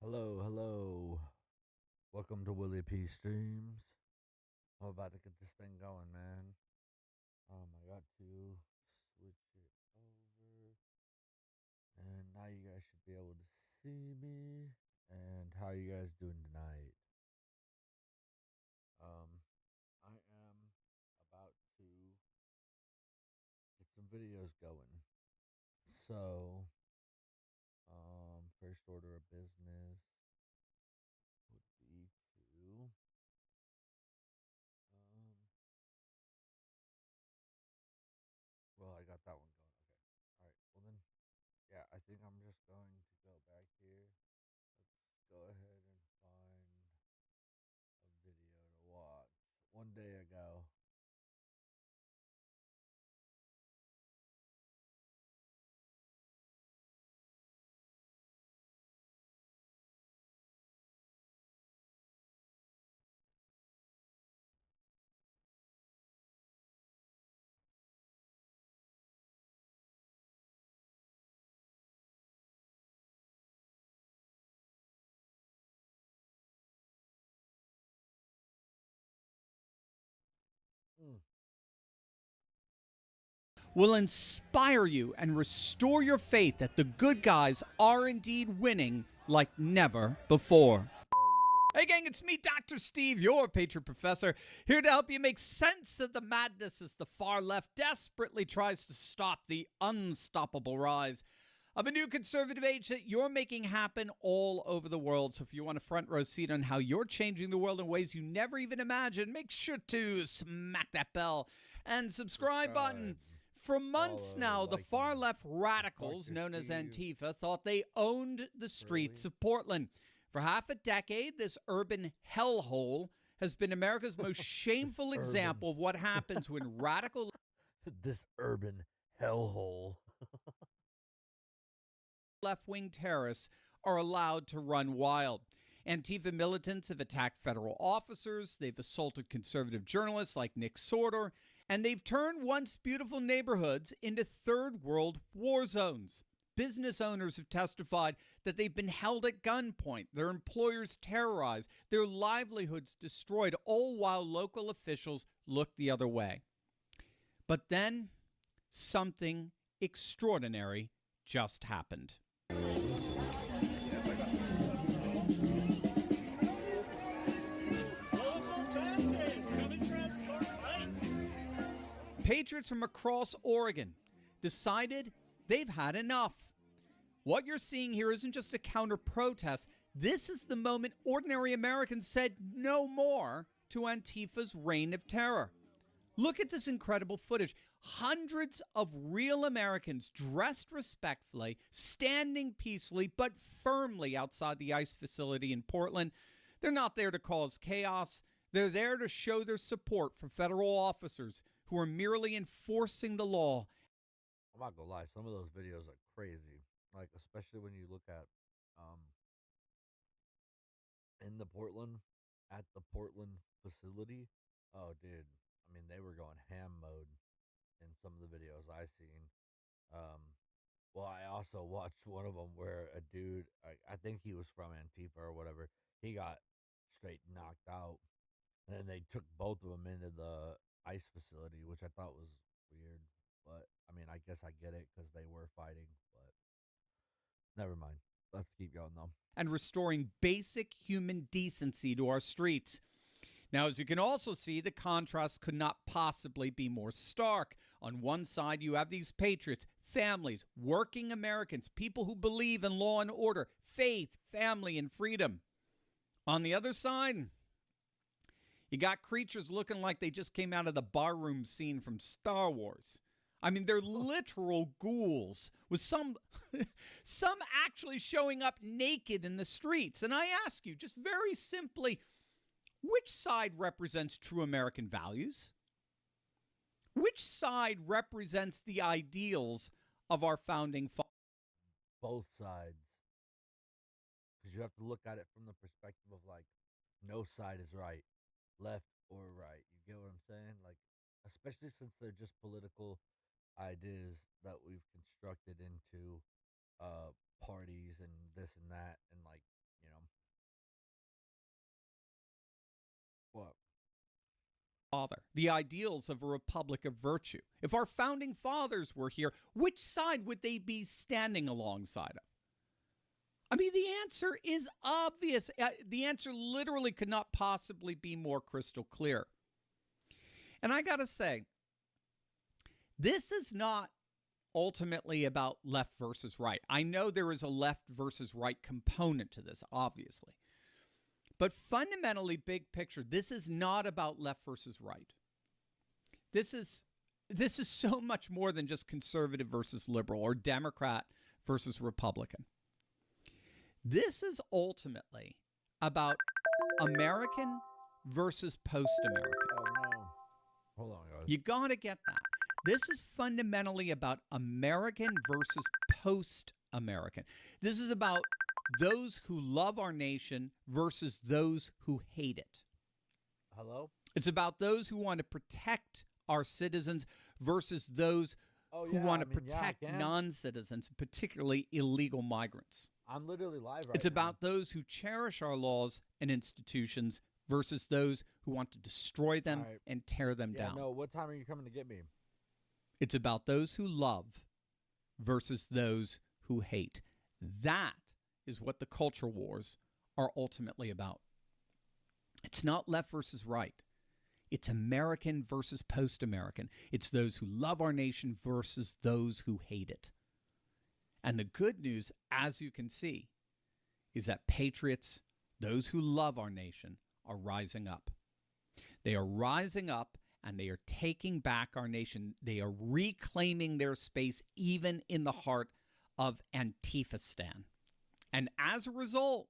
Hello, hello. Welcome to Willie P Streams. I'm about to get this thing going, man. I got to switch it over. And now you guys should be able to see me. And how you guys doing tonight? I am about to get some videos going. So, first order of business would be to um well, I got that one going. Okay. All right. Well then, yeah, I think I'm just going to go back here. Let's go ahead and find a video to watch. One day ago. Mm. Will inspire you and restore your faith that the good guys are indeed winning like never before. There you go. Hey, gang, it's me, Dr. Steve, your Patriot Professor, here to help you make sense of the madness as the far left desperately tries to stop the unstoppable rise of a new conservative age that you're making happen all over the world. So if you want a front row seat on how you're changing the world in ways you never even imagined, make sure to smack that bell and subscribe button. For months Follow, now, the like, far and left radicals Dr. known as Steve. Antifa thought they owned the streets Really? of Portland. For half a decade, this urban hellhole has been America's most shameful urban- example of what happens when radical This urban hellhole. left-wing terrorists are allowed to run wild. Antifa militants have attacked federal officers, they've assaulted conservative journalists like Nick Sorter, and they've turned once beautiful neighborhoods into third world war zones. Business owners have testified that they've been held at gunpoint, their employers terrorized, their livelihoods destroyed, all while local officials look the other way. But then something extraordinary just happened. Patriots from across Oregon decided they've had enough. What you're seeing here isn't just a counter protest. This is the moment ordinary Americans said no more to Antifa's reign of terror. Look at this incredible footage. Hundreds of real Americans dressed respectfully, standing peacefully but firmly outside the ICE facility in Portland. They're not there to cause chaos. They're there to show their support for federal officers who are merely enforcing the law. I'm not gonna lie, some of those videos are crazy. Like, especially when you look at um in the Portland at the Portland facility. Oh, dude. I mean, they were going ham mode in some of the videos I seen. Um, well, I also watched one of them where a dude, I think he was from Antifa or whatever, he got straight knocked out, and then they took both of them into the ICE facility, which I thought was weird. But I mean, I guess I get it because they were fighting. But never mind. Let's keep going though. And restoring basic human decency to our streets. Now, as you can also see, the contrast could not possibly be more stark. On one side, you have these patriots, families, working Americans, people who believe in law and order, faith, family, and freedom. On the other side, you got creatures looking like they just came out of the barroom scene from Star Wars. I mean, they're literal ghouls with some some actually showing up naked in the streets. And I ask you, just very simply, which side represents true American values? Which side represents the ideals of our founding fathers? Both sides, because you have to look at it from the perspective of like, no side is right, left or right. You get what I'm saying? Like, especially since they're just political ideas that we've constructed into parties and this and that, and like you know. What? Father, the ideals of a republic of virtue. If our founding fathers were here, which side would they be standing alongside of? I mean, the answer is obvious. The answer literally could not possibly be more crystal clear. And I got to say, this is not ultimately about left versus right. I know there is a left versus right component to this, obviously. But fundamentally, big picture, this is not about left versus right. This is so much more than just conservative versus liberal or Democrat versus Republican. This is ultimately about American versus post-American. Oh no. Hold on, guys. You got to get that. This is fundamentally about American versus post-American. This is about those who love our nation versus those who hate it. Hello? It's about those who want to protect our citizens versus those who want to protect non-citizens, particularly illegal migrants. I'm literally live right now. It's about those who cherish our laws and institutions versus those who want to destroy them and tear them down. No, what time are you coming to get me? It's about those who love versus those who hate. That is what the culture wars are ultimately about. It's not left versus right. It's American versus post-American. It's those who love our nation versus those who hate it. And the good news, as you can see, is that patriots, those who love our nation, are rising up. They are rising up and they are taking back our nation. They are reclaiming their space even in the heart of Antifistan. And as a result,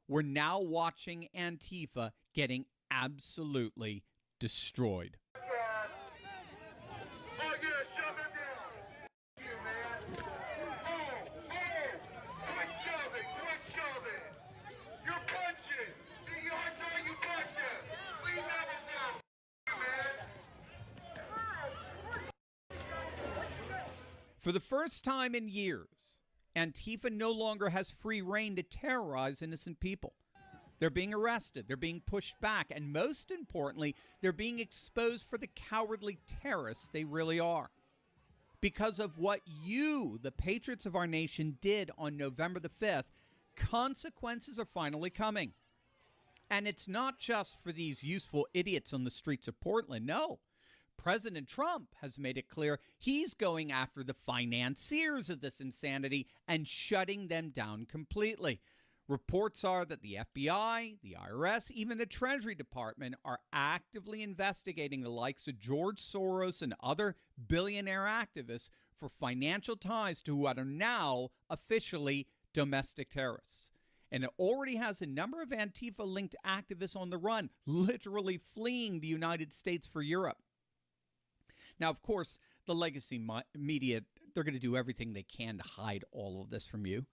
we're now watching Antifa getting absolutely destroyed. For the first time in years, Antifa no longer has free rein to terrorize innocent people. They're being arrested, they're being pushed back, and most importantly, they're being exposed for the cowardly terrorists they really are. Because of what you, the patriots of our nation, did on November the 5th, consequences are finally coming. And it's not just for these useful idiots on the streets of Portland, no. President Trump has made it clear he's going after the financiers of this insanity and shutting them down completely. Reports are that the FBI, the IRS, even the Treasury Department are actively investigating the likes of George Soros and other billionaire activists for financial ties to what are now officially domestic terrorists. And it already has a number of Antifa-linked activists on the run, literally fleeing the United States for Europe. Now, of course, the legacy media, they're going to do everything they can to hide all of this from you.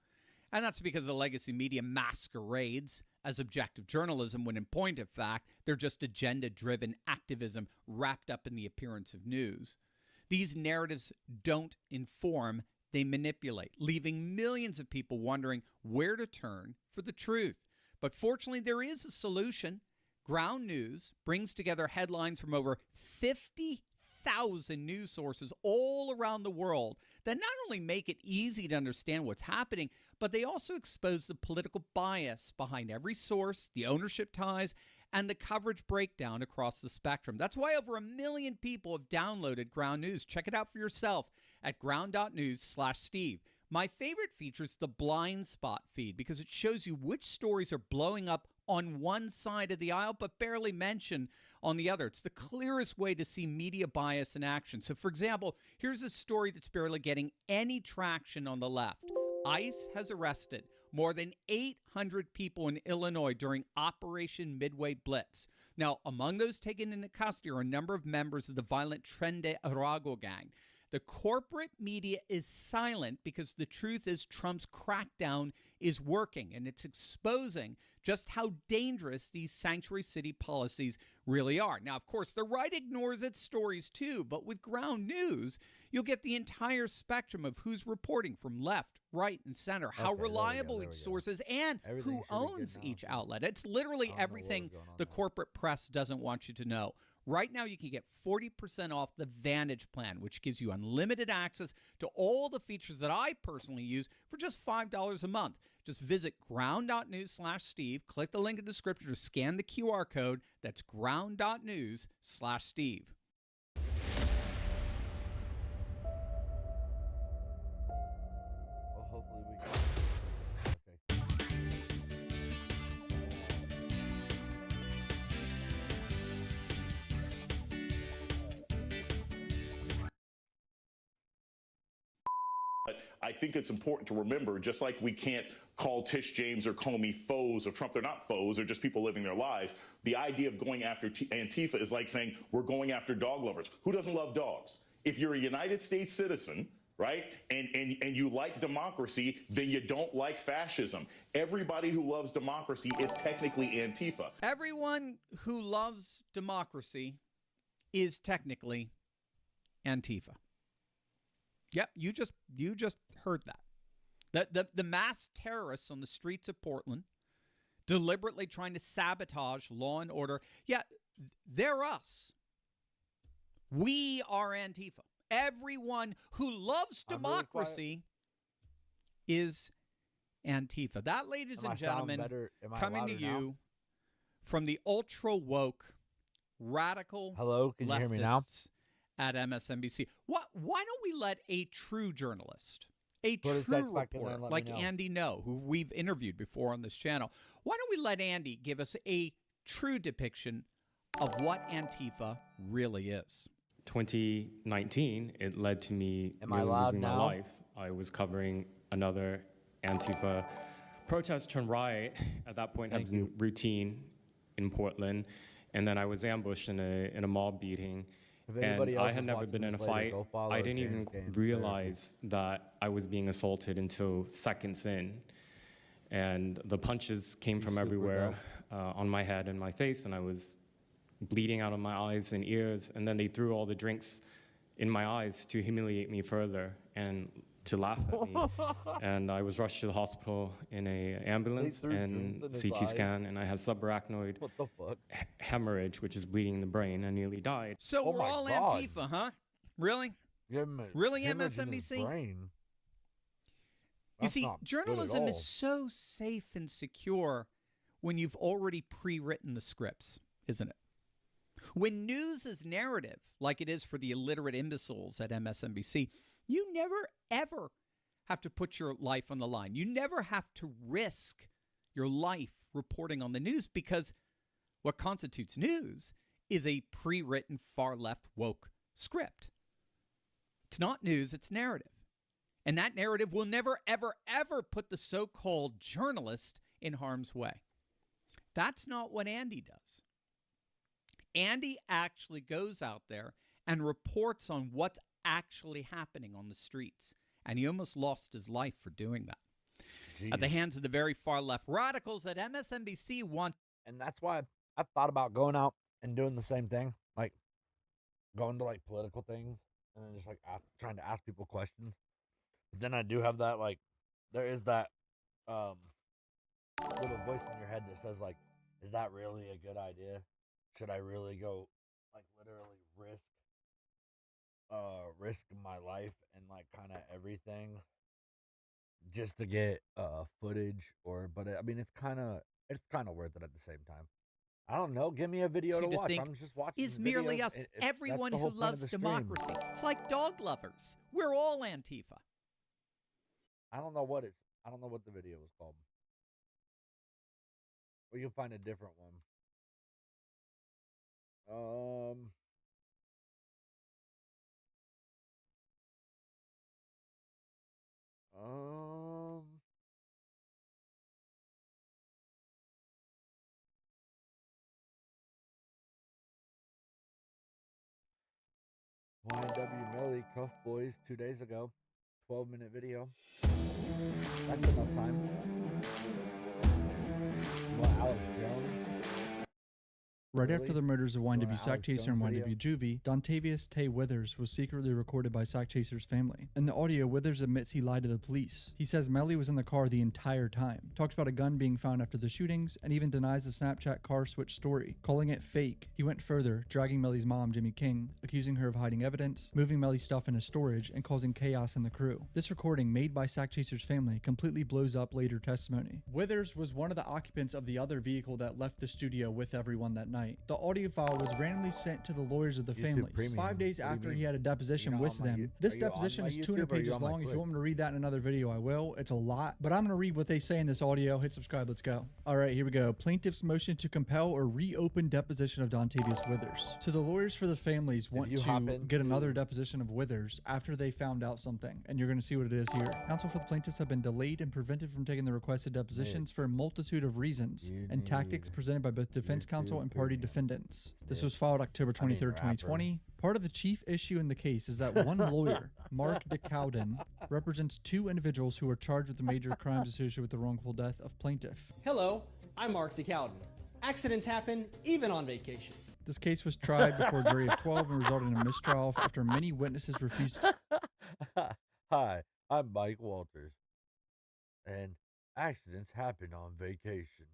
And that's because the legacy media masquerades as objective journalism when in point of fact, they're just agenda-driven activism wrapped up in the appearance of news. These narratives don't inform, they manipulate, leaving millions of people wondering where to turn for the truth. But fortunately, there is a solution. Ground News brings together headlines from over 50,000 news sources all around the world that not only make it easy to understand what's happening, but they also expose the political bias behind every source, the ownership ties, and the coverage breakdown across the spectrum. That's why over 1 million people have downloaded Ground News. Check it out for yourself at ground.news/Steve. My favorite feature is the blind spot feed because it shows you which stories are blowing up on one side of the aisle but barely mentioned on the other. It's the clearest way to see media bias in action. So, for example, here's a story that's barely getting any traction on the left. ICE has arrested more than 800 people in Illinois during Operation Midway Blitz. Now, among those taken into custody are a number of members of the violent Tren de Aragua gang. The corporate media is silent because the truth is Trump's crackdown is working, and it's exposing just how dangerous these sanctuary city policies really are. Now, of course, the right ignores its stories too, but with Ground News, You'll get the entire spectrum of who's reporting from left, right, and center, how Okay, there we go, reliable there we each go. source is, and Everything who should be good owns now, each 'cause outlet. It's I literally don't know what was everything going on the there. corporate press doesn't want you to know. Right now, you can get 40% off the Vantage plan, which gives you unlimited access to all the features that I personally use for just $5 a month. Just visit ground.news/Steve, click the link in the description, or scan the QR code. That's ground.news/Steve. Well, hopefully we can. Okay. But I think it's important to remember, just like we can't call Tish James or Comey foes of Trump, they're not foes, they're just people living their lives. The idea of going after Antifa is like saying we're going after dog lovers. Who doesn't love dogs? If you're a United States citizen, right, and you like democracy, then you don't like fascism. Everybody who loves democracy is technically Antifa. Everyone who loves democracy is technically Antifa. Yep, you just heard that. The mass terrorists on the streets of Portland deliberately trying to sabotage law and order. Yeah, they're us. We are Antifa. Everyone who loves I'm really democracy is Antifa. That, ladies Am I and sound gentlemen, better? Am I coming to louder now? you from the ultra woke, radical Hello, can you hear me now? leftists at MSNBC. Why don't we let a true journalist, a Put a true text back in there reporter and let me like know. Andy Ngo, who we've interviewed before on this channel, why don't we let Andy give us a true depiction of what Antifa really is? 2019, it led to me Am I nearly loud losing my now? life. I was covering another Antifa protest turned riot. At that point, had Thank been you. routine in Portland, and then I was ambushed in a mob beating. If anybody And else I had is never watching been in a this later, fight. go follow I didn't James even Gaines realize that I was being assaulted until seconds in. And the punches came He's from super everywhere on my head and my face, and I was bleeding out of my eyes and ears. And then they threw all the drinks in my eyes to humiliate me further and to laugh at me. And I was rushed to the hospital in an ambulance threw and drinks in his CT eyes? scan, and I had subarachnoid What the fuck? hemorrhage, which is bleeding in the brain. I nearly died. So Oh we're my all God. Antifa, huh? Really? Give him a Really, hemorrhage in his MSNBC? brain. You That's see, not good at journalism all. is so safe and secure when you've already pre-written the scripts, isn't it? When news is narrative, like it is for the illiterate imbeciles at MSNBC, you never, ever have to put your life on the line. You never have to risk your life reporting on the news, because what constitutes news is a pre-written far-left woke script. It's not news, it's narrative. And that narrative will never, ever, ever put the so-called journalist in harm's way. That's not what Andy does. Andy actually goes out there and reports on what's actually happening on the streets. And he almost lost his life for doing that. At the Jeez. hands of the very far left radicals at MSNBC want. And that's why I've thought about going out and doing the same thing, like going to like political things and then just like trying to ask people questions. But then I do have that, like, there is that little voice in your head that says, like, is that really a good idea? Should I really go, like, literally risk my life and like kind of everything just to get footage? But I mean, it's kind of worth it at the same time. I don't know. Give me a video See, to to watch. think I'm just watching. Is merely videos. us. That's Everyone the who whole point of loves the stream. democracy. It's like dog lovers. We're all Antifa. I don't know what the video was called. Or you'll find a different one. Um, YNW Melly Cuff Boys 2 days ago. 12-minute video. That's enough time. What, Alex Jones? Right Really? after the murders of YNW Alex Sack Chaser and Jones YNW Juvie, Dontavius Tay Withers was secretly recorded by Sack Chaser's family. In the audio, Withers admits he lied to the police. He says Melly was in the car the entire time, talks about a gun being found after the shootings, and even denies the Snapchat car switch story, calling it fake. He went further, dragging Melly's mom, Jimmy King, accusing her of hiding evidence, moving Melly's stuff into storage, and causing chaos in the crew. This recording, made by Sack Chaser's family, completely blows up later testimony. Withers was one of the occupants of the other vehicle that left the studio with everyone that night. The audio file was randomly sent to the lawyers of the YouTube families. Premium. 5 days What do you after mean? he had a deposition You're not with on my them. You- This are you on deposition my is YouTube 200 or are you pages on my long. If you Twitch? want me to read that in another video, I will. It's a lot, but I'm going to read what they say in this audio. Hit subscribe. Let's go. All right, here we go. Plaintiff's motion to compel or reopen deposition of Dontavius Withers. So the lawyers for the families want you to happen get another to- deposition of Withers after they found out something, and you're going to see what it is here. Counsel for the plaintiffs have been delayed and prevented from taking the requested depositions for a multitude of reasons You and tactics need presented by both defense counsel YouTube and party Premium. defendants. This Snitch. was filed October 23rd, rapper. 2020. Part of the chief issue in the case is that one lawyer, Mark DeCowden, represents two individuals who are charged with the major crimes associated with the wrongful death of plaintiff. Hello, I'm Mark DeCowden. Accidents happen even on vacation. This case was tried before a jury of 12 and resulted in a mistrial after many witnesses refused Hi, I'm Mike Walters, and accidents happen on vacation.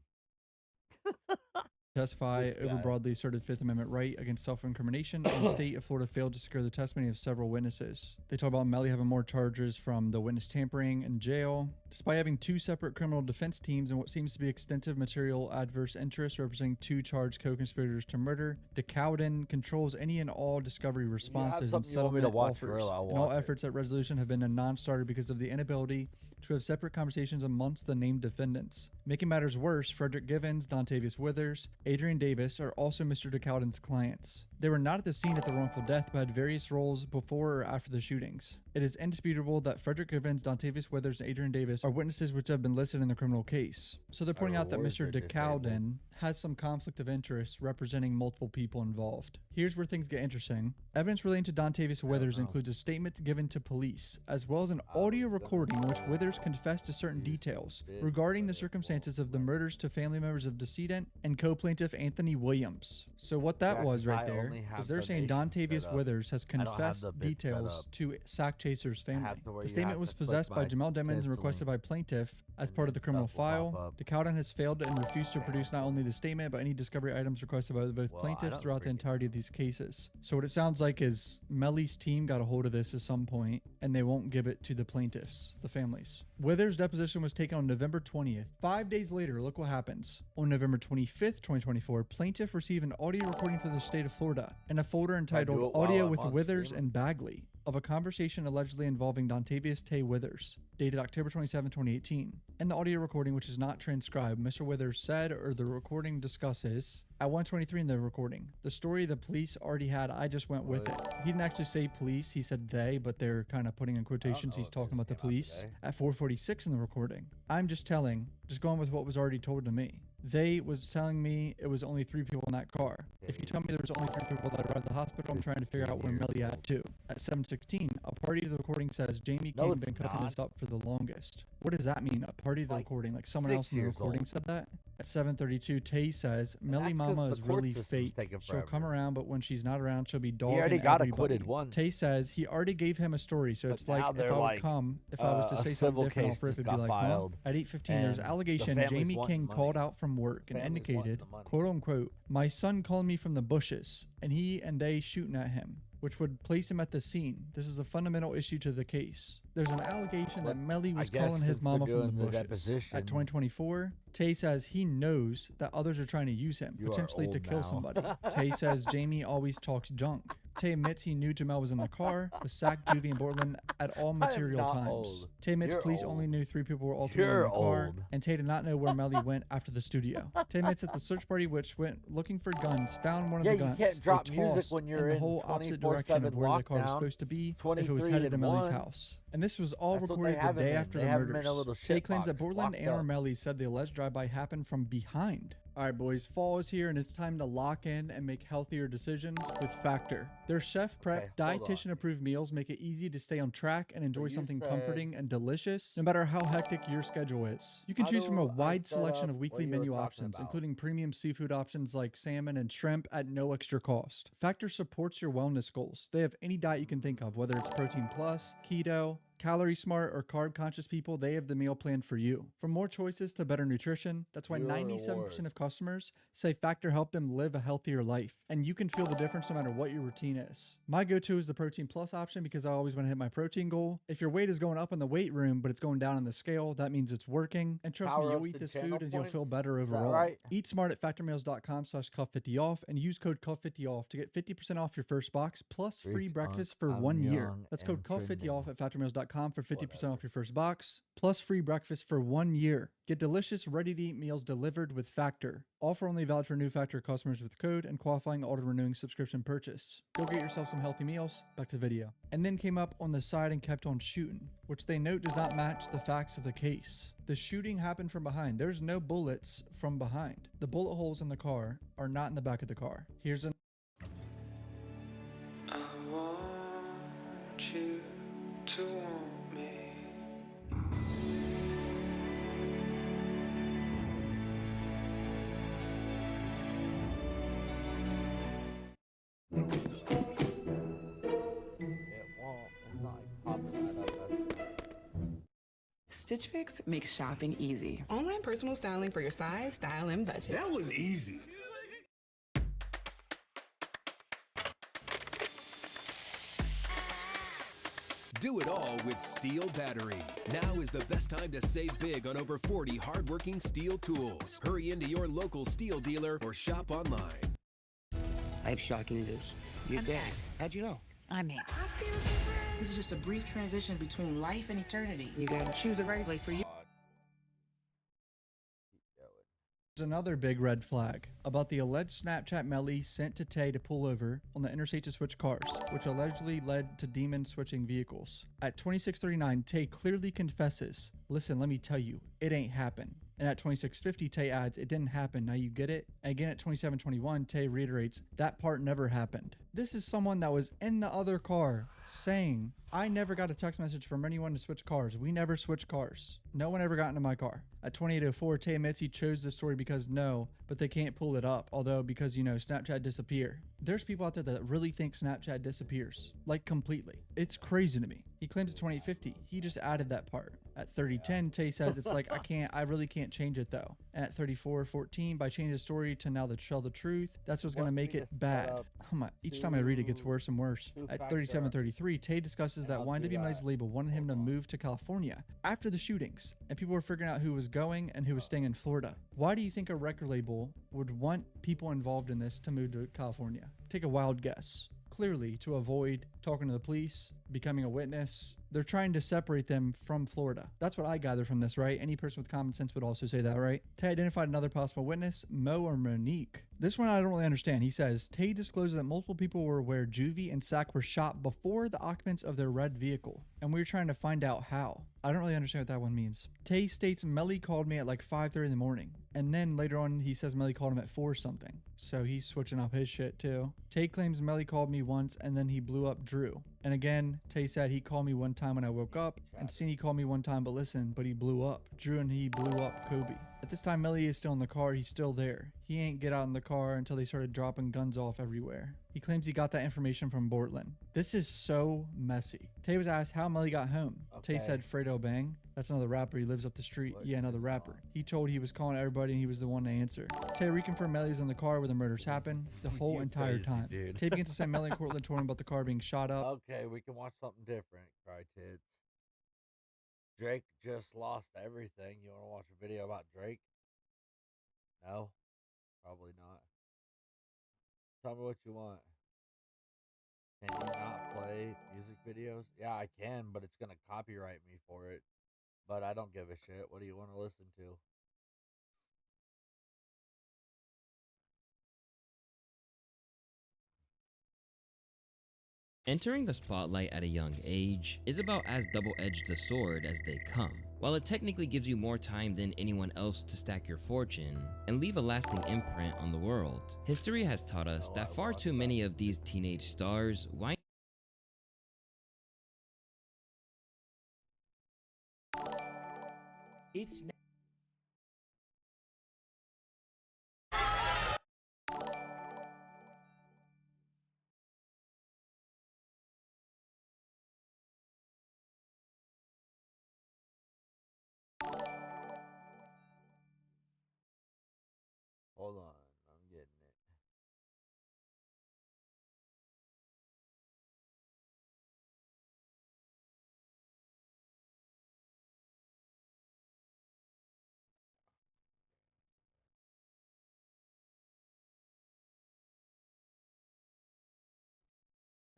testify This over guy. broadly asserted Fifth Amendment right against self-incrimination, and the state of Florida failed to secure the testimony of several witnesses. They talk about Melly having more charges from the witness tampering in jail. Despite having two separate criminal defense teams and what seems to be extensive material adverse interests representing two charged co-conspirators to murder, DeCowden controls any and all discovery responses and something you want me to settlement watch, offers. Real, I'll And all watch it. efforts at resolution have been a non-starter because of the inability to have separate conversations amongst the named defendants. Making matters worse, Frederick Givens, Dontavius Withers, Adrian Davis are also Mr. DeCowden's clients. They were not at the scene at the wrongful death, but had various roles before or after the shootings. It is indisputable that Frederick Givens, Dontavius Withers, and Adrian Davis are witnesses which have been listed in the criminal case. So they're pointing out that rewards Mr. are disabled. DeCowden has some conflict of interest representing multiple people involved. Here's where things get interesting. Evidence relating to Dontavius Withers know. includes a statement given to police, as well as an audio recording in which Withers confessed to certain details regarding the circumstances of the murders to family members of decedent and co-plaintiff Anthony Williams. So what that Yeah, was 'cause right I there only have is they're the saying nation set Dontavius up. Withers has I don't have confessed the bit set details up. to Sack Chaser's family. have to where The you statement have was to click possessed by my Jamel Demons and pencil requested by plaintiff as and part of then the criminal stuff will pop file. up. DeCowden has failed and refused to produce not only the statement but any discovery items requested by both Well, I plaintiffs don't throughout the freaking entirety of these cases. So what it sounds like is Melly's team got a hold of this at some point and they won't give it to the plaintiffs, the families. Withers' deposition was taken on November 20th. 5 days later, look what happens. On November 25th, 2024, plaintiff received an audio recording from the state of Florida in a folder entitled it while Audio I'm with on Withers stream. and Bagley of a conversation allegedly involving Dontavius Tay Withers, dated October 27, 2018. In the audio recording, which is not transcribed, Mr. Withers said, or the recording discusses, at 123 in the recording, the story the police already had, I just went with it. He didn't actually say police, he said they, but they're kind of putting in quotations, know he's if talking this about the came out police. today. At 446 in the recording, I'm just going with what was already told to me. They was telling me it was only 3 people in that car. If you tell me there was only 3 people that arrived at the hospital, I'm trying to figure out where Melly at too. At 7:16, a party to the recording says Jamie No, King it's been cooking not. this up for the longest. What does that mean? A party to the Like recording? Like someone 6 else in the years recording old. said that? At 7:32, Tay says Melly that's 'cause Mama the is court really system's fake. taking She'll come forever. around, but when she's not around, she'll be dogging already got everybody. acquitted once. Tay says he already gave him a story, so But it's like now if they're I would like, come, if I was to a say civil something different case off rip, just it'd be got like, filed, At 8:15, there's and the allegation family's Jamie wanting King money. called out from work and Family's wanting indicated, the money. quote unquote, my son called me from the bushes, and he and they shooting at him, which would place him at the scene. This is a fundamental issue to the case. There's an allegation that Melly was guess calling his since they're mama from the doing the bushes. depositions- At 2024, Tay says he knows that others are trying to use him, You are potentially to old kill now. somebody. Tay says Jamie always talks junk. Tay admits he knew Jamel was in the car with Sack, Juvie, and Bortland at all material not times. old. Tay admits You're police only old. knew 3 people were altogether in You're the car, old. and Tay did not know where Melly went after the studio. Tay admits that the search party, which went looking for guns, found one of Yeah, the you guns. can't drop they music tossed when you're in the in whole opposite direction of 24/7 where the car was lockdown, supposed to be if it was 23 headed to and Melly's 1. house. And this was all That's what recorded they the have him day in. after They the have him in a murders. little Tay shit claims that box, Bortland locked and or up. Melly said the alleged drive-by happened from behind All right, boys, fall is here and it's time to lock in and make healthier decisions with Factor. Their chef prep, Okay, hold on. dietitian approved meals make it easy to stay on track and enjoy you something said- comforting and delicious, no matter how hectic your schedule is. You can How choose from a do I wide set selection up of what weekly you were menu talking options, about? including premium seafood options like salmon and shrimp at no extra cost. Factor supports your wellness goals. They have any diet you can think of, whether it's protein plus, keto, calorie smart, or carb conscious people, they have the meal plan for you. From more choices to better nutrition, that's why Your 97% reward. of customers say Factor helped them live a healthier life. And you can feel the difference no matter what your routine is. My go-to is the protein plus option because I always want to hit my protein goal. If your weight is going up in the weight room, but it's going down on the scale, that means it's working. And trust me, Power you'll ups eat and this channel food and you'll feel points? better Is that overall. right? Eat smart at factormeals.com/cuff50off and use code cuff50off to get 50% off your first box plus free Rich breakfast Unc, for I'm 1 year. young That's code and cuff50off at factormeals.com for 50% off Whatever. your first box plus free breakfast for 1 year. Get delicious, ready-to-eat meals delivered with Factor. Offer only valid for new Factor customers with code and qualifying auto-renewing subscription purchase. Go get yourself some healthy meals. Back to the video. And then came up on the side and kept on shooting, which they note does not match the facts of the case. The shooting happened from behind. There's no bullets from behind. The bullet holes in the car are not in the back of the car. Here's an I want you to want me. It won't. It's not like popping that up. Stitch Fix makes shopping easy. Online personal styling for your size, style, and budget. That was easy. Do it all with Steel Battery. Now is the best time to save big on over 40 hardworking Steel tools. Hurry into your local Steel dealer or shop online. I have shocking news. You're dead. How'd you know? I'm here. This is just a brief transition between life and eternity. You gotta choose the right place for you. There's another big red flag about the alleged Snapchat Melly sent to Tay to pull over on the interstate to switch cars, which allegedly led to demon switching vehicles. At 26:39, Tay clearly confesses, "Listen, let me tell you, it ain't happen." And at 26:50, Tay adds, "It didn't happen, now you get it?" Again at 27:21, Tay reiterates, "That part never happened." This is someone that was in the other car saying, "I never got a text message from anyone to switch cars. We never switched cars. No one ever got into my car." At 28:04, Tay admits he chose this story because no, but they can't pull it up. Although, because, you know, Snapchat disappear. There's people out there that really think Snapchat disappears. Like, completely. It's crazy to me. He claims at 28:50, he just added that part. At 30:10, Tay says it's like, I really can't change it though. And at 34:14, by changing the story to now tell the truth, that's what's gonna make it bad. Oh my, each time I read it gets worse and worse. At 37:33, Tay discusses that YNW Melly's label wanted him to move to California after the shootings, and people were figuring out who was going and who was staying in Florida. Why do you think a record label would want people involved in this to move to California? Take a wild guess. Clearly, to avoid talking to the police, becoming a witness. They're trying to separate them from Florida. That's what I gather from this, right? Any person with common sense would also say that, right? Tay identified another possible witness, Mo or Monique. This one I don't really understand. He says, Tay discloses that multiple people were aware Juvie and Sack were shot before the occupants of their red vehicle, and we were trying to find out how. I don't really understand what that one means. Tay states Melly called me at like 5:30 in the morning, and then later on he says Melly called him at 4 something. So he's switching up his shit too. Tay claims Melly called me once and then he blew up Drew. And again, Tay said he called me one time when I woke up, and Cini called me one time but he blew up Drew, and he blew up Kobe. At this time, Melly is still in the car. He's still there. He ain't get out in the car until they started dropping guns off everywhere. He claims he got that information from Bortland. This is so messy. Tay was asked how Melly got home. Tay said Fredo Bang. That's another rapper. He lives up the street. Yeah, another rapper. He told he was calling everybody and he was the one to answer. Tay reconfirmed Melly was in the car where the murders happened the whole entire crazy, time. dude. Tay begins to say Melly and Cortland told him about the car being shot up. Okay, we can watch something different, Cry Tits. Drake just lost everything. You want to watch a video about Drake? No? Probably not. Tell me what you want. Can you not play music videos? Yeah, I can, but it's going to copyright me for it. But I don't give a shit. What do you want to listen to? Entering the spotlight at a young age is about as double-edged a sword as they come. While it technically gives you more time than anyone else to stack your fortune and leave a lasting imprint on the world, history has taught us that far too many of these teenage stars wind It's Hold on, I'm getting it.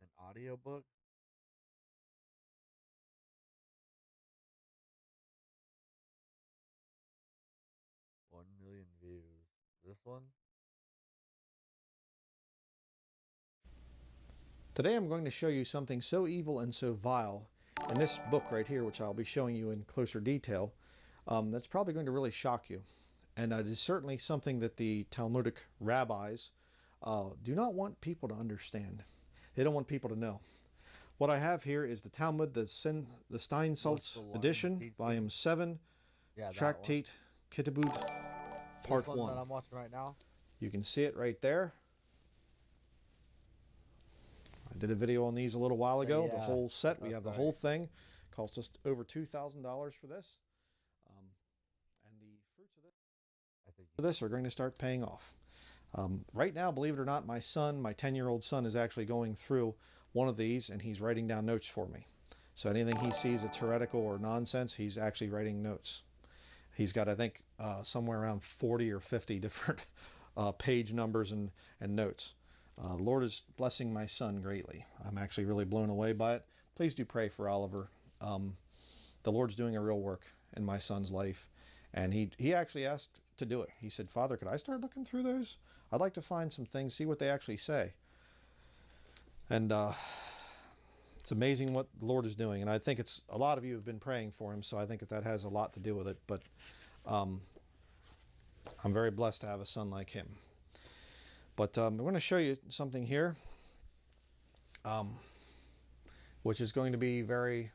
An audiobook? 1 million views. This one? Today I'm going to show you something so evil and so vile in this book right here, which I'll be showing you in closer detail, that's probably going to really shock you. And it is certainly something that the Talmudic rabbis do not want people to understand. They don't want people to know. What I have here is the Talmud, the Steinsaltz edition, volume 7, Tractate Ketubot, part 1. That I'm watching right now? You can see it right there. I did a video on these a little while ago. Yeah, the whole set, we have the right. whole thing. Cost us over $2,000 for this. And the fruits of this are going to start paying off. Right now, believe it or not, my son, my 10-year-old son, is actually going through one of these and he's writing down notes for me. So anything he sees that's heretical or nonsense, he's actually writing notes. He's got, I think, somewhere around 40 or 50 different page numbers and notes. The Lord is blessing my son greatly. I'm actually really blown away by it. Please do pray for Oliver. The Lord's doing a real work in my son's life. And he actually asked to do it. He said, Father, could I start looking through those? I'd like to find some things, see what they actually say. And it's amazing what the Lord is doing. And I think it's a lot of you have been praying for him, so I think that has a lot to do with it. But I'm very blessed to have a son like him. But I'm going to show you something here, which is going to be very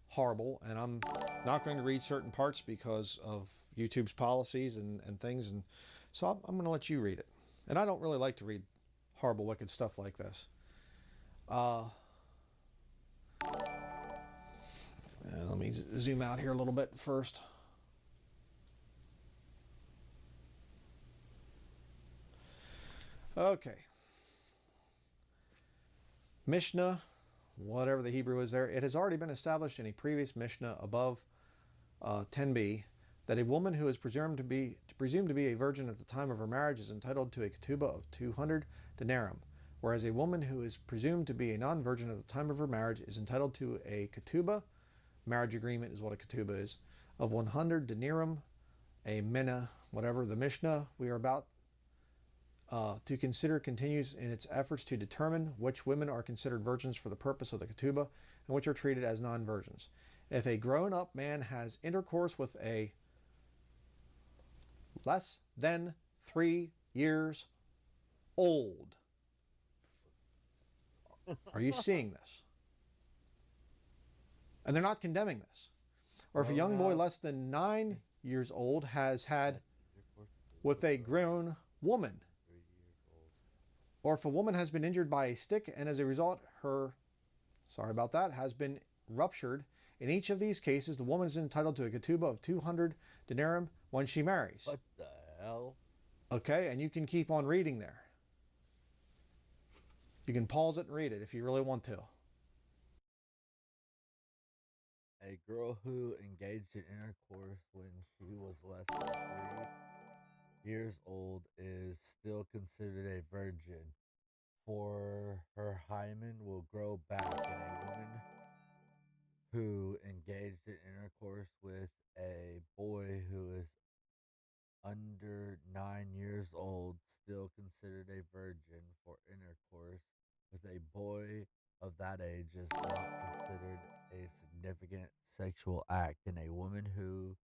horrible. And I'm not going to read certain parts because of YouTube's policies and things. And so I'm going to let you read it. And I don't really like to read horrible, wicked stuff like this. Let me zoom out here a little bit first. Okay. Mishnah, whatever the Hebrew is there, it has already been established in a previous Mishnah above 10b that a woman who is presumed to be a virgin at the time of her marriage is entitled to a ketubah of 200 denarim, whereas a woman who is presumed to be a non-virgin at the time of her marriage is entitled to a ketubah, marriage agreement is what a ketubah is, of 100 denarim, a mina, whatever. The Mishnah we are about to consider continues in its efforts to determine which women are considered virgins for the purpose of the ketubah and which are treated as non-virgins. If a grown-up man has intercourse with a less than 3 years old, are you seeing this? And they're not condemning this. Or if a young boy less than 9 years old has had with a grown woman, or if a woman has been injured by a stick and as a result her, has been ruptured, in each of these cases the woman is entitled to a ketubah of 200 denarim when she marries. What the hell? Okay, and you can keep on reading there. You can pause it and read it if you really want to. A girl who engaged in intercourse when she was less than 3 years old is still considered a virgin, for her hymen will grow back, and a woman who engaged in intercourse with a boy who is under 9 years old still considered a virgin, for intercourse with a boy of that age is not considered a significant sexual act, and a woman who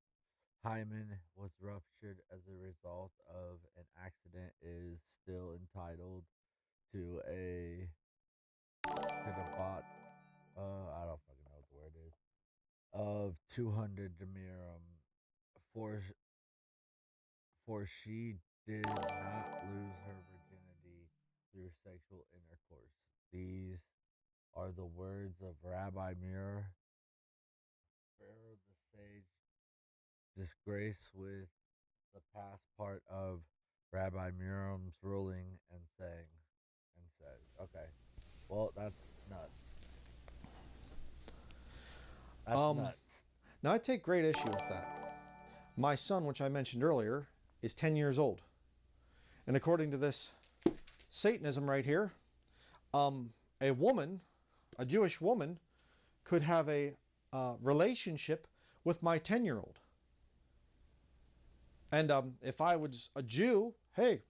hymen was ruptured as a result of an accident is still entitled to a Kadabat, I don't fucking know what the word is, of 200 dirham for she did not lose her virginity through sexual intercourse. These are the words of Rabbi Mir, Pharaoh the sage, disgrace with the past part of Rabbi Miriam's ruling and said, okay, well, that's nuts. That's nuts. Now, I take great issue with that. My son, which I mentioned earlier, is 10 years old. And according to this Satanism right here, a woman, a Jewish woman, could have a relationship with my 10-year-old. And if I was a Jew, hey,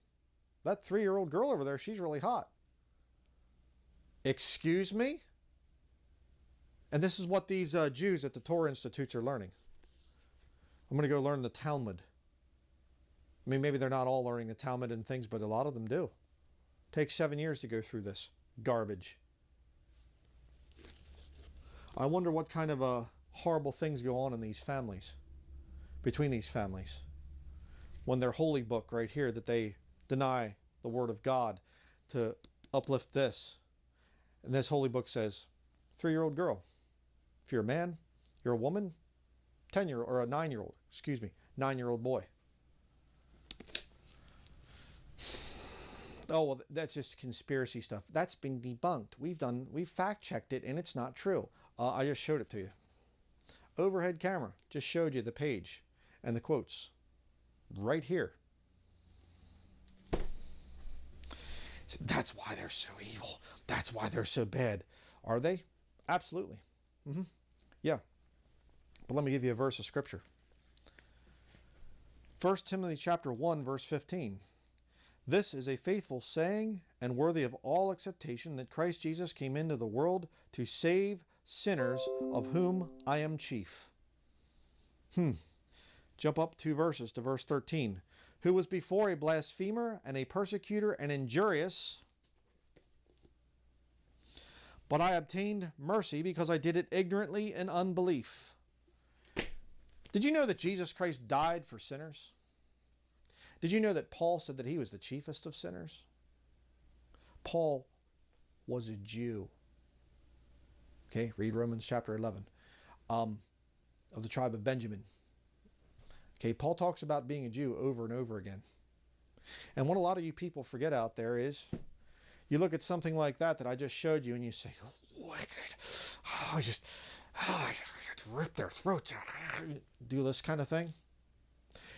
that 3-year-old girl over there, she's really hot. Excuse me? And this is what these Jews at the Torah Institutes are learning. I'm going to go learn the Talmud. I mean, maybe they're not all learning the Talmud and things, but a lot of them do. Takes 7 years to go through this garbage. I wonder what kind of horrible things go on in these families, between these families, when their holy book right here that they deny the word of God to uplift this. And this holy book says, 3-year-old girl. If you're a man, you're a woman, 10-year-old, or a 9-year-old, excuse me, 9-year-old boy. Oh, well, that's just conspiracy stuff. That's been debunked. We've fact-checked it, and it's not true. I just showed it to you. Overhead camera just showed you the page and the quotes right here. So that's why they're so evil. That's why they're so bad. Are they? Absolutely. Yeah. But let me give you a verse of scripture. 1 Timothy chapter 1, verse 15. This is a faithful saying and worthy of all acceptation that Christ Jesus came into the world to save sinners, of whom I am chief. Jump up 2 verses to verse 13. Who was before a blasphemer and a persecutor and injurious, but I obtained mercy because I did it ignorantly in unbelief. Did you know that Jesus Christ died for sinners? Did you know that Paul said that he was the chiefest of sinners? Paul was a Jew. Okay, read Romans chapter 11. Of the tribe of Benjamin. Okay, Paul talks about being a Jew over and over again. And what a lot of you people forget out there is, you look at something like that I just showed you and you say, oh, wicked. I just rip their throats out. Do this kind of thing.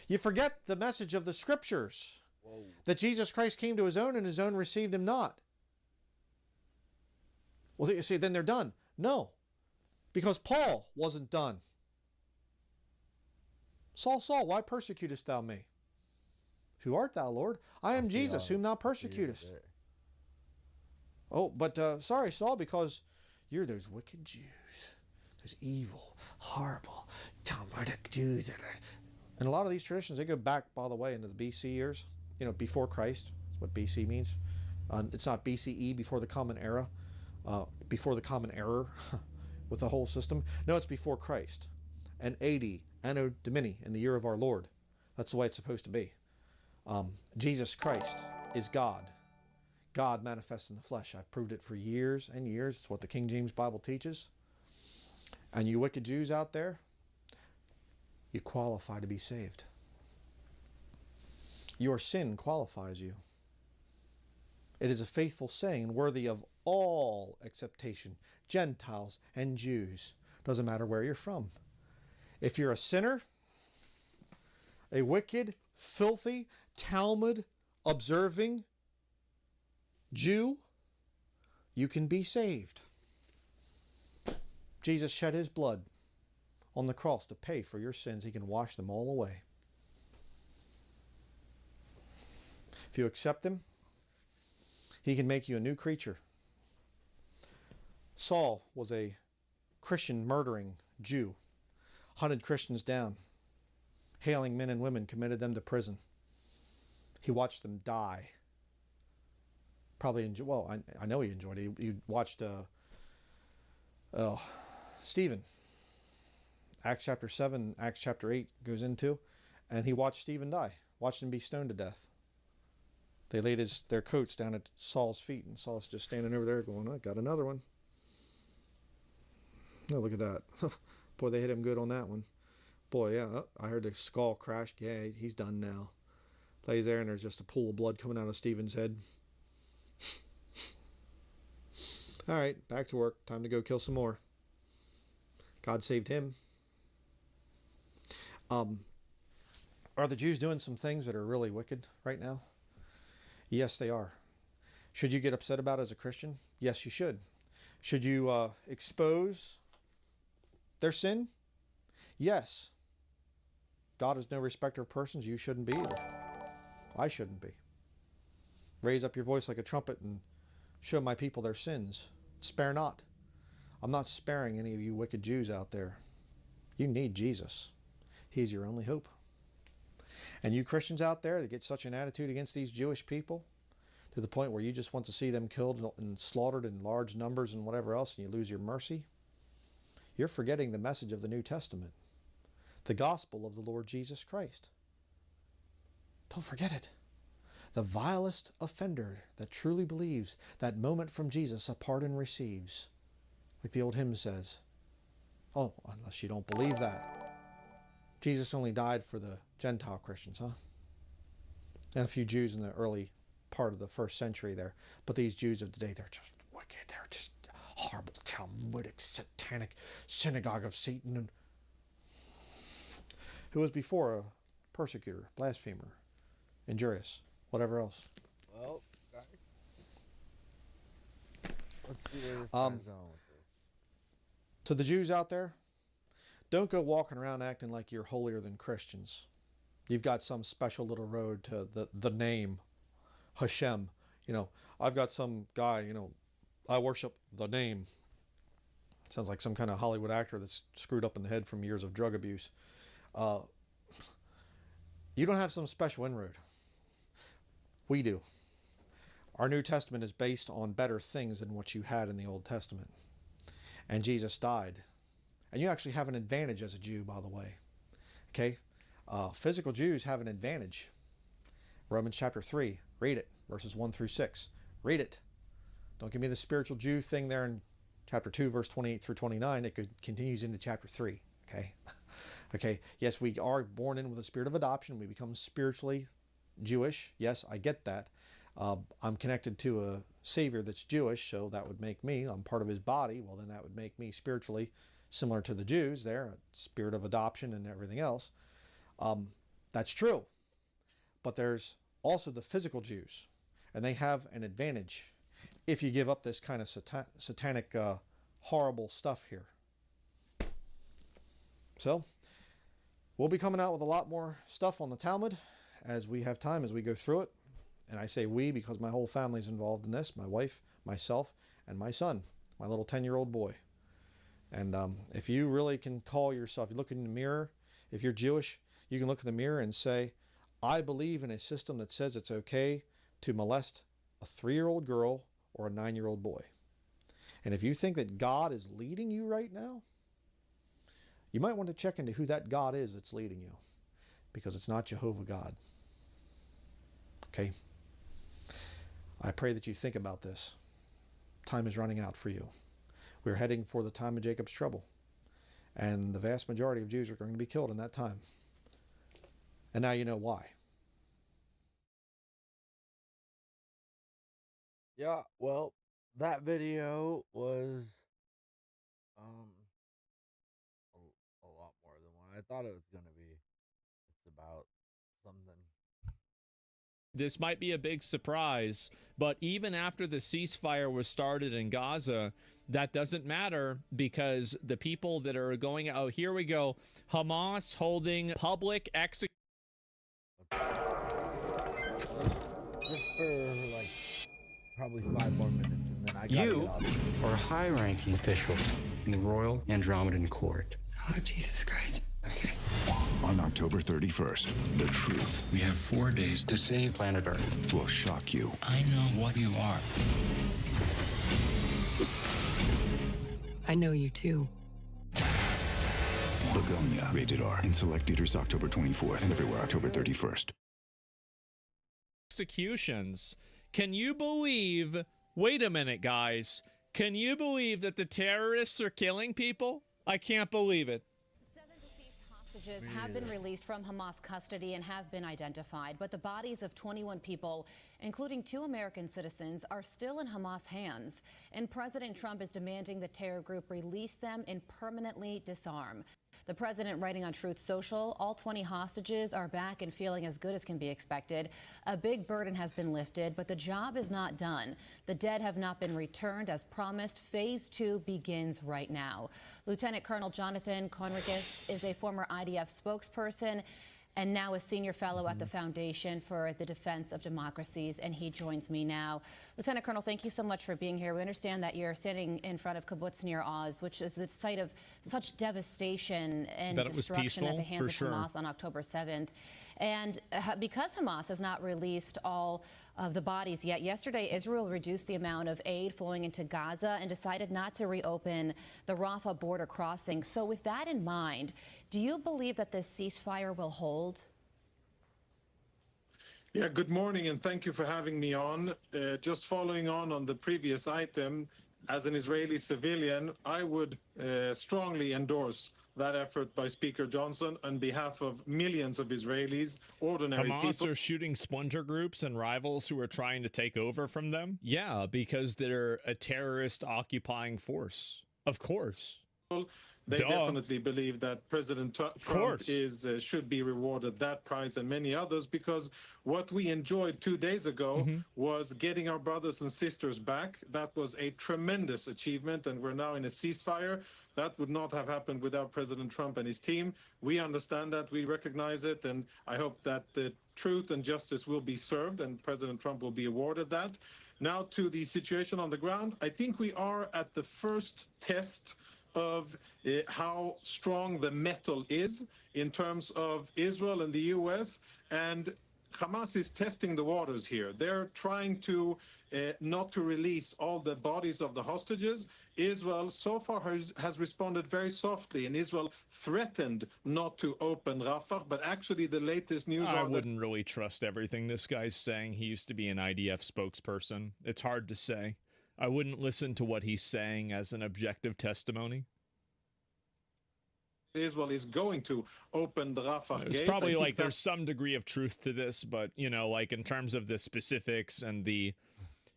You forget the message of the scriptures. Whoa. That Jesus Christ came to his own and his own received him not. Well, you say, then they're done. No, because Paul wasn't done. Saul, Saul, why persecutest thou me? Who art thou, Lord? I am Jesus, whom thou persecutest. Oh, but sorry, Saul, because you're those wicked Jews, those evil, horrible, Talmudic Jews. And a lot of these traditions, they go back, by the way, into the BC years, before Christ. That's what BC means. It's not BCE, before the common era, before the common error with the whole system. No, it's before Christ. And AD, Anno Domini, in the year of our Lord. That's the way it's supposed to be. Jesus Christ is God. God manifest in the flesh. I've proved it for years and years. It's what the King James Bible teaches. And you wicked Jews out there, you qualify to be saved. Your sin qualifies you. It is a faithful saying and worthy of all acceptation, Gentiles and Jews. Doesn't matter where you're from. If you're a sinner, a wicked, filthy, Talmud observing Jew, you can be saved. Jesus shed his blood on the cross to pay for your sins. He can wash them all away. If you accept him, he can make you a new creature. Saul was a Christian murdering Jew. hunted Christians down, hailing men and women, committed them to prison. He watched them die. Probably enjoy. Well, I know he enjoyed it. He watched Stephen. Acts chapter 7, Acts chapter 8 goes into, and he watched Stephen die. Watched him be stoned to death. They laid their coats down at Saul's feet, and Saul's just standing over there going, I got another one. Oh, look at that. Boy, they hit him good on that one. Boy, yeah, I heard the skull crash. Yeah, he's done now. Lays there, and there's just a pool of blood coming out of Stephen's head. All right, back to work. Time to go kill some more. God saved him. Are the Jews doing some things that are really wicked right now? Yes, they are. Should you get upset about it as a Christian? Yes, you should. Should you expose their sin? Yes. God is no respecter of persons. You shouldn't be either. I shouldn't be. Raise up your voice like a trumpet and show my people their sins. Spare not. I'm not sparing any of you wicked Jews out there. You need Jesus. He's your only hope. And you Christians out there that get such an attitude against these Jewish people to the point where you just want to see them killed and slaughtered in large numbers and whatever else, and you lose your mercy, you're forgetting the message of the New Testament, the gospel of the Lord Jesus Christ. Don't forget it. The vilest offender that truly believes that moment from Jesus a pardon receives. Like the old hymn says. Oh, unless you don't believe that. Jesus only died for the Gentile Christians, huh? And a few Jews in the early part of the first century there. But these Jews of today, they're just wicked. They're just horrible, Talmudic, satanic synagogue of Satan. And who was before a persecutor, blasphemer, injurious, whatever else. Well, let's see where this guy's going with this. To the Jews out there, don't go walking around acting like you're holier than Christians. You've got some special little road to the name Hashem. You know, I've got some guy, you know, I worship the name. Sounds like some kind of Hollywood actor that's screwed up in the head from years of drug abuse. You don't have some special inroad. We do. Our New Testament is based on better things than what you had in the Old Testament. And Jesus died. And you actually have an advantage as a Jew, by the way. Okay? Physical Jews have an advantage. Romans chapter 3. Read it. Verses 1 through 6. Read it. Don't give me the spiritual Jew thing there in chapter 2, verse 28 through 29. It continues into chapter 3. Okay? Okay. Yes, we are born in with a spirit of adoption. We become spiritually Jewish. Yes, I get that. I'm connected to a Savior that's Jewish, so that would make me, I'm part of his body. Well, then that would make me spiritually similar to the Jews there, a spirit of adoption and everything else. That's true. But there's also the physical Jews, and they have an advantage if you give up this kind of satanic, horrible stuff here. So, we'll be coming out with a lot more stuff on the Talmud as we have time, as we go through it. And I say we because my whole family's involved in this, my wife, myself, and my son, my little 10-year-old boy. And if you really can call yourself, you look in the mirror, if you're Jewish, you can look in the mirror and say, I believe in a system that says it's okay to molest a 3-year-old girl or a 9-year-old boy. And if you think that God is leading you right now, you might want to check into who that God is that's leading you, because it's not Jehovah God. Okay? I pray that you think about this. Time is running out for you. We're heading for the time of Jacob's trouble. And the vast majority of Jews are going to be killed in that time. And now you know why. Yeah, well, that video was a lot more than what I thought it was going to be. It's about something. This might be a big surprise, but even after the ceasefire was started in Gaza, that doesn't matter, because the people that are going, oh, here we go, Hamas holding public execution. Just for like probably 5 more minutes, and then I got You are a high-ranking official in the Royal Andromedan Court. Oh, Jesus Christ. On October 31st, the truth. We have 4 days to save planet Earth. Will shock you. I know what you are. I know you too. Begonia, rated R. In select theaters October 24th and everywhere October 31st. Executions. Can you believe? Wait a minute, guys. Can you believe that the terrorists are killing people? I can't believe it. Hostages have been released from Hamas custody and have been identified, but the bodies of 21 people, including 2 American citizens, are still in Hamas hands. And President Trump is demanding the terror group release them and permanently disarm. The president writing on Truth Social, all 20 hostages are back and feeling as good as can be expected. A big burden has been lifted, but the job is not done. The dead have not been returned as promised. Phase 2 begins right now. Lieutenant Colonel Jonathan Conricus is a former IDF spokesperson and now a senior fellow at the Foundation for the Defense of Democracies, and he joins me now. Lieutenant Colonel, thank you so much for being here. We understand that you're standing in front of Kibbutz Nir Oz, which is the site of such devastation and destruction at the hands of Hamas on October 7th. And because Hamas has not released all of the bodies yet, yesterday Israel reduced the amount of aid flowing into Gaza and decided not to reopen the Rafah border crossing. So with that in mind, do you believe that this ceasefire will hold? Yeah, good morning, and thank you for having me on. Just following on the previous item, as an Israeli civilian, I would strongly endorse that effort by Speaker Johnson on behalf of millions of Israelis, ordinary Hamas people. Are shooting splinter groups and rivals who are trying to take over from them? Yeah, because they're a terrorist occupying force. Of course. They definitely believe that President Trump should be rewarded that prize and many others, because what we enjoyed 2 days ago was getting our brothers and sisters back. That was a tremendous achievement, and we're now in a ceasefire. That would not have happened without President Trump and his team. We understand that, we recognize it, and I hope that the truth and justice will be served and President Trump will be awarded that. Now to the situation on the ground. I think we are at the first test of how strong the metal is in terms of Israel and the U.S., and Hamas is testing the waters here. They're trying to not to release all the bodies of the hostages. Israel so far has responded very softly, and Israel threatened not to open Rafah, but actually the latest news I wouldn't really trust everything this guy's saying. He used to be an IDF spokesperson. It's hard to say. I wouldn't listen to what he's saying as an objective testimony. Israel is going to open the Rafah gate. It's probably like there's some degree of truth to this, but, you know, like in terms of the specifics and the,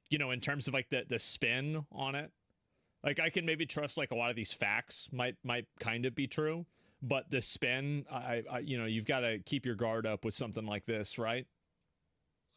you know, in terms of like the spin on it, like I can maybe trust like a lot of these facts might kind of be true, but the spin, I you know, you've got to keep your guard up with something like this, right?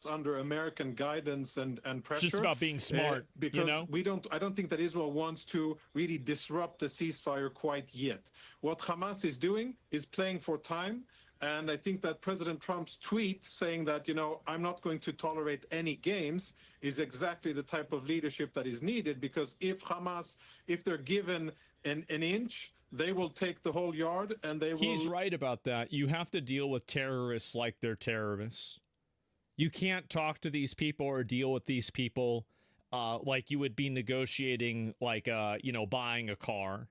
Under American guidance and pressure. It's just about being smart, because you know? I don't think that Israel wants to really disrupt the ceasefire quite yet. What Hamas is doing is playing for time, and I think that President Trump's tweet saying that, you know, I'm not going to tolerate any games is exactly the type of leadership that is needed, because if Hamas, if they're given an inch, they will take the whole yard, and they will... He's right about that. You have to deal with terrorists like they're terrorists. You can't talk to these people or deal with these people like you would be negotiating, like, you know, buying a car.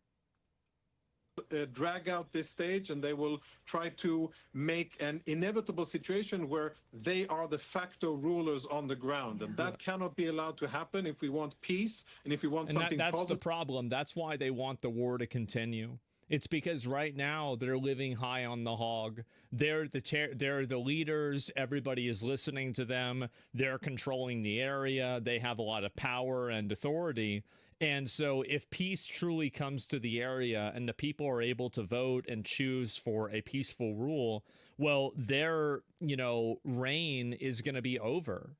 Drag out this stage, and they will try to make an inevitable situation where they are the facto rulers on the ground, and that cannot be allowed to happen if we want peace and if we want something that's positive. the problem. That's why they want the war to continue. It's because right now they're living high on the hog. They're the leaders. Everybody is listening to them. They're controlling the area. They have a lot of power and authority. And so if peace truly comes to the area and the people are able to vote and choose for a peaceful rule, well, their, you know, reign is going to be over.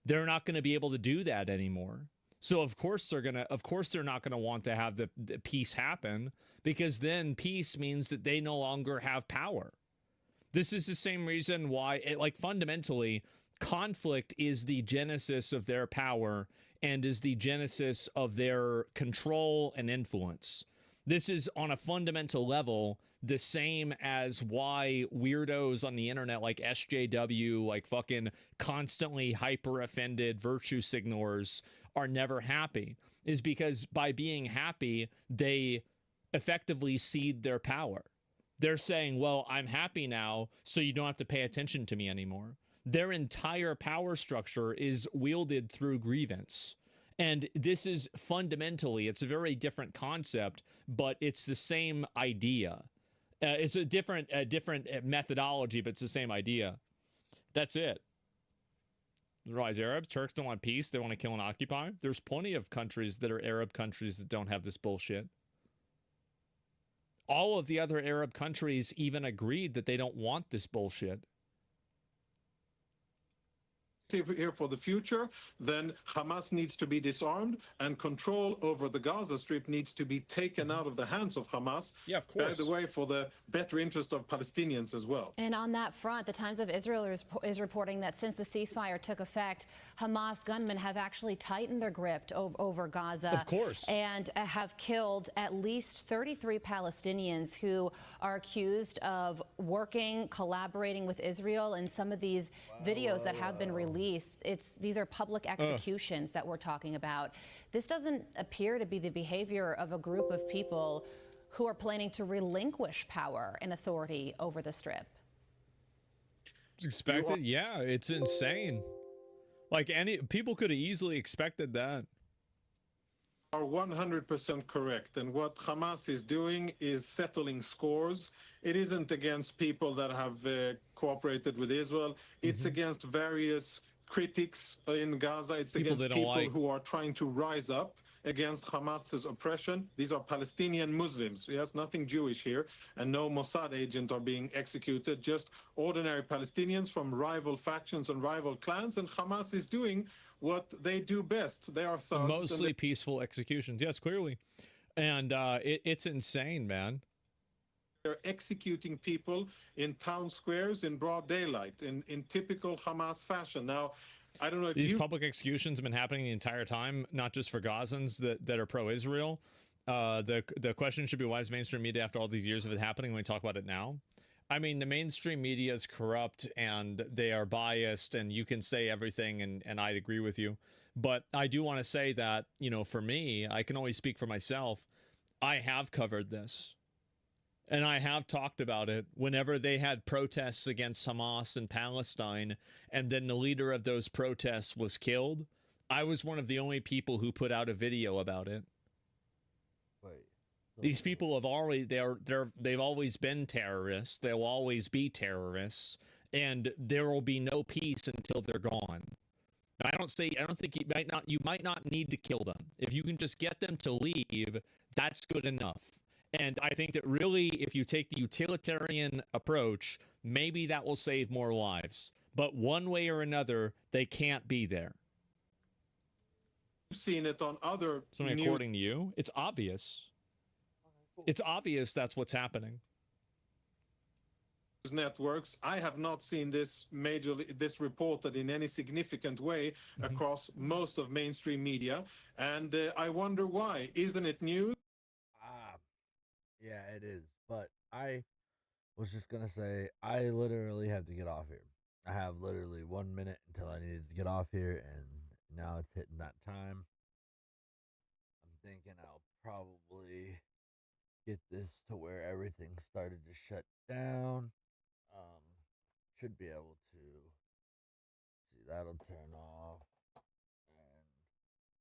They're not going to be able to do that anymore. So of course they're not going to want to have the peace happen, because then peace means that they no longer have power. This is the same reason why, fundamentally, conflict is the genesis of their power and is the genesis of their control and influence. This is on a fundamental level the same as why weirdos on the internet like SJW, like fucking constantly hyper offended virtue signalers are never happy, is because by being happy, they effectively cede their power. They're saying, well, I'm happy now, so you don't have to pay attention to me anymore. Their entire power structure is wielded through grievance. And this is fundamentally, it's a very different concept, but it's the same idea. It's a different methodology, but it's the same idea. That's it. Otherwise, Arabs, Turks don't want peace. They want to kill and occupy. There's plenty of countries that are Arab countries that don't have this bullshit. All of the other Arab countries even agreed that they don't want this bullshit. Here for the future, then Hamas needs to be disarmed and control over the Gaza Strip needs to be taken out of the hands of Hamas. Yeah, of course. By the way, for the better interest of Palestinians as well. And on that front, the Times of Israel is reporting that since the ceasefire took effect, Hamas gunmen have actually tightened their grip over Gaza. Of course. And have killed at least 33 Palestinians who are accused of working, collaborating with Israel. And some of these videos that have been released, these are public executions that we're talking about. This doesn't appear to be the behavior of a group of people who are planning to relinquish power and authority over the Strip. It's expected. Yeah, it's insane. Like people could have easily expected that. Are 100% correct, and what Hamas is doing is settling scores. It isn't against people that have cooperated with Israel. It's against various critics in Gaza. It's against people who are trying to rise up against Hamas's oppression. These are Palestinian Muslims. Yes, nothing Jewish here, and no Mossad agent are being executed, just ordinary Palestinians from rival factions and rival clans, and Hamas is doing what they do best. They are thugs. Mostly peaceful executions, yes, clearly. And it's insane, man. They're executing people in town squares in broad daylight, in typical Hamas fashion. Now, I don't know if these public executions have been happening the entire time, not just for Gazans that are pro-Israel. The question should be, why is mainstream media, after all these years of it happening, when we talk about it now? I mean, the mainstream media is corrupt and they are biased, and you can say everything, and I'd agree with you. But I do want to say that, you know, for me, I can only speak for myself. I have covered this. And I have talked about it whenever they had protests against Hamas in Palestine, and then the leader of those protests was killed. I was one of the only people who put out a video about it. These people have always they've always been terrorists. They'll always be terrorists, and there will be no peace until they're gone. I don't think you might not need to kill them. If you can just get them to leave, that's good enough. And I think that really, if you take the utilitarian approach, maybe that will save more lives. But one way or another, they can't be there. You've seen it on other according to you, it's obvious. It's obvious that's what's happening. Networks. I have not seen this reported in any significant way across most of mainstream media, and I wonder why. Isn't it news? Yeah, it is. But I was just gonna say, I literally have to get off here. I have literally 1 minute until I needed to get off here, and now it's hitting that time. I'm thinking I'll probably get this to where everything started to shut down. Should be able to see that'll turn off, and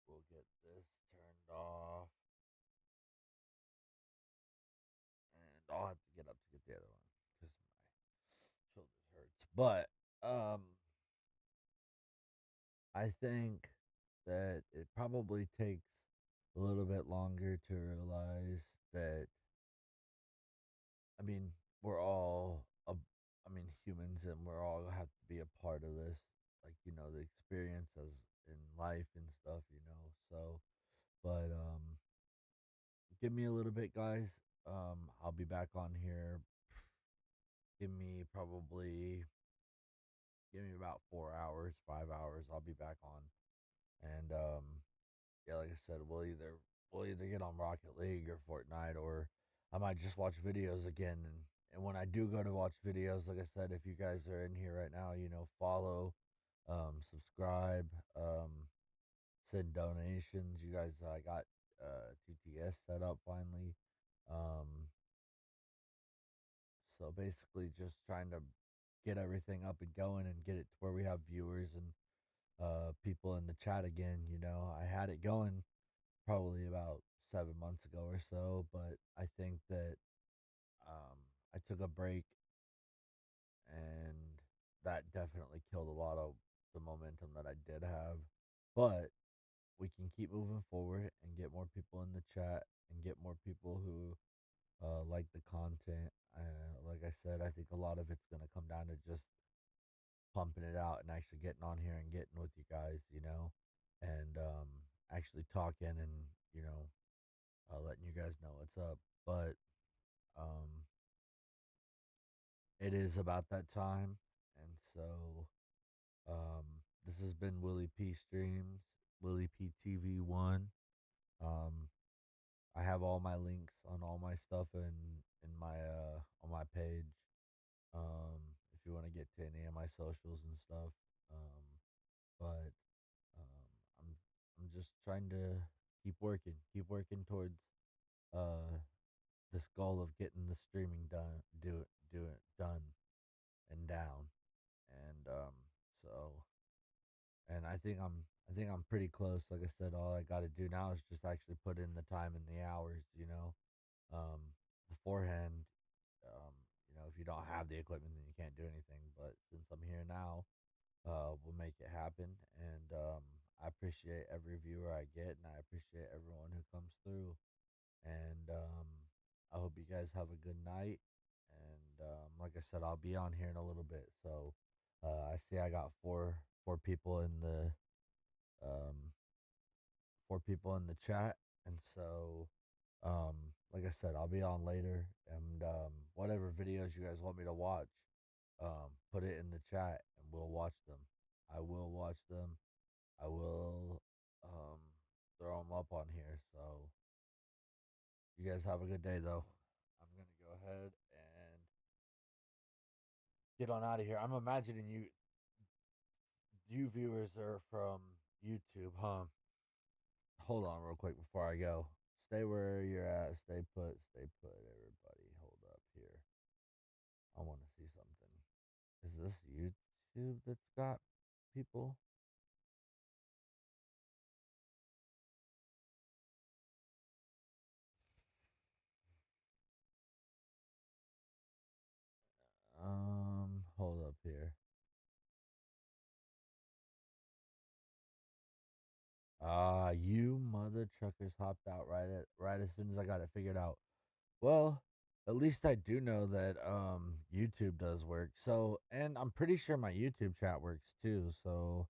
we'll get this turned off, and I'll have to get up to get the other one because my shoulders hurts. But I think that it probably takes a little bit longer to realize that, I mean, we're all humans, and we're all have to be a part of this, like, you know, the experiences in life and stuff, you know. So, but give me a little bit, guys. I'll be back on here. Give me about 4 hours, 5 hours. I'll be back on, and yeah, like I said, we'll either we'll either get on Rocket League or Fortnite, or I might just watch videos again. And when I do go to watch videos, like I said, if you guys are in here right now, follow, subscribe, send donations. You guys, I got TTS set up finally. Um, so basically, just trying to get everything up and going and get it to where we have viewers and people in the chat again. I had it going probably about 7 months ago or so, but I think that I took a break, and that definitely killed a lot of the momentum that I did have. But we can keep moving forward and get more people in the chat and get more people who like the content. Like I said, I think a lot of it's going to come down to just pumping it out and actually getting on here and getting with you guys, and actually talking and, letting you guys know what's up. But it is about that time. And so this has been Willie P Streams, Willie P TV1. I have all my links on all my stuff in my on my page. If you want to get to any of my socials and stuff. But I'm just trying to keep working towards this goal of getting the streaming done, done and down. And so and I think I'm pretty close. Like I said, all I got to do now is just actually put in the time and the hours, beforehand. If you don't have the equipment, then you can't do anything. But since I'm here now, we'll make it happen. And I appreciate every viewer I get, and I appreciate everyone who comes through. And I hope you guys have a good night. And like I said, I'll be on here in a little bit. So I see I got four people in the chat. And so like I said, I'll be on later, and whatever videos you guys want me to watch, put it in the chat and we'll watch them. I will watch them. I will throw them up on here. So you guys have a good day, though. I'm going to go ahead and get on out of here. I'm imagining you viewers are from YouTube, huh? Hold on real quick before I go. Stay where you're at. Stay put, everybody. Hold up here. I want to see something. Is this YouTube that's got people? Hold up here. You mother truckers hopped out right as soon as I got it figured out. Well, at least I do know that YouTube does work. So, and I'm pretty sure my YouTube chat works too, so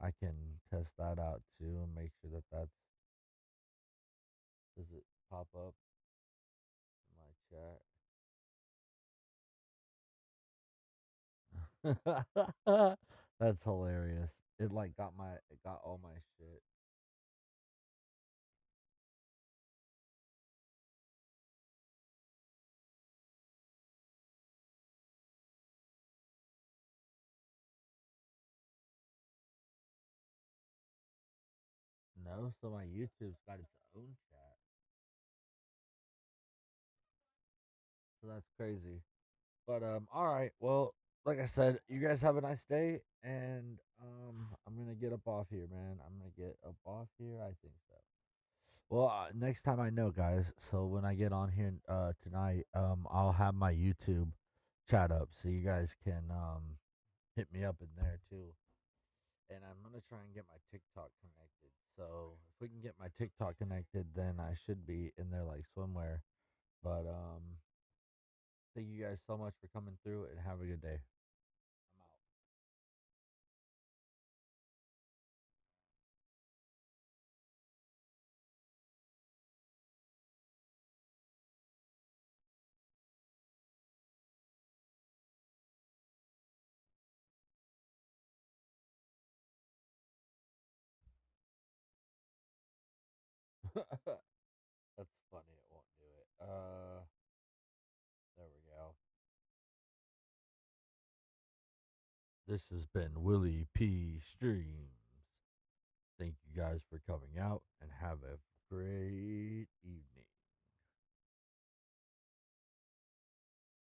I can test that out too and make sure that that's does it pop up in my chat? That's hilarious. It got all my shit. No, so my YouTube's got its own chat. So that's crazy. But all right. Well, like I said, you guys have a nice day, and I'm gonna get up off here, man. I'm gonna get up off here. I think so. Well, next time I know, guys. So when I get on here tonight, I'll have my YouTube chat up, so you guys can hit me up in there too. And I'm gonna try and get my TikTok connected. So if we can get my TikTok connected, then I should be in there like swimwear. But thank you guys so much for coming through, and have a good day. I'm out. This has been Willie P. Streams. Thank you guys for coming out and have a great evening.